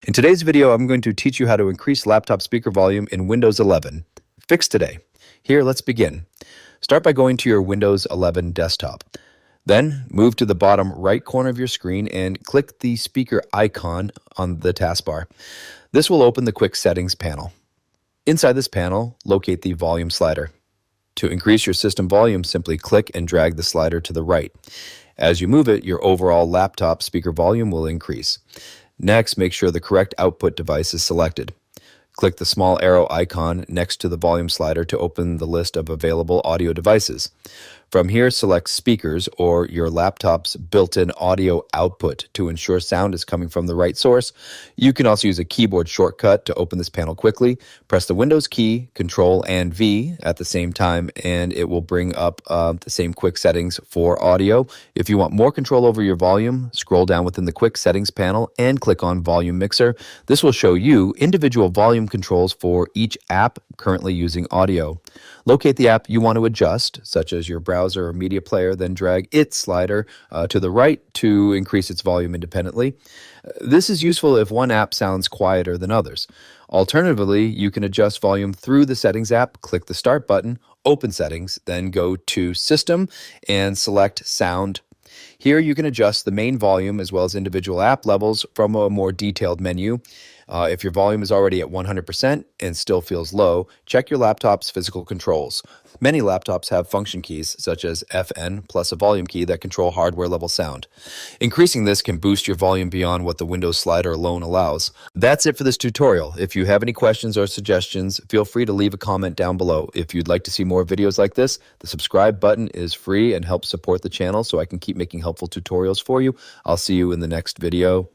In today's video, I'm going to teach you how to increase laptop speaker volume in Windows 11. Fix today. Here, let's begin. Start by going to your Windows 11 desktop. Then, move to the bottom right corner of your screen and click the speaker icon on the taskbar. This will open the Quick Settings panel. Inside this panel, locate the volume slider. To increase your system volume, simply click and drag the slider to the right. As you move it, your overall laptop speaker volume will increase. Next, make sure the correct output device is selected. Click the small arrow icon next to the volume slider to open the list of available audio devices. From here, select speakers or your laptop's built-in audio output to ensure sound is coming from the right source. You can also use a keyboard shortcut to open this panel quickly. Press the Windows key, Control and V at the same time, and it will bring up the same quick settings for audio. If you want more control over your volume, scroll down within the quick settings panel and click on Volume Mixer. This will show you individual volume controls for each app currently using audio. Locate the app you want to adjust, such as your browser or media player, then drag its slider to the right to increase its volume independently. This is useful if one app sounds quieter than others. Alternatively, you can adjust volume through the Settings app, click the Start button, open Settings, then go to System and select Sound. Here you can adjust the main volume as well as individual app levels from a more detailed menu. If your volume is already at 100% and still feels low, check your laptop's physical controls. Many laptops have function keys such as FN plus a volume key that control hardware level sound. Increasing this can boost your volume beyond what the Windows slider alone allows. That's it for this tutorial. If you have any questions or suggestions, feel free to leave a comment down below. If you'd like to see more videos like this, the subscribe button is free and helps support the channel so I can keep making helpful tutorials for you. I'll see you in the next video.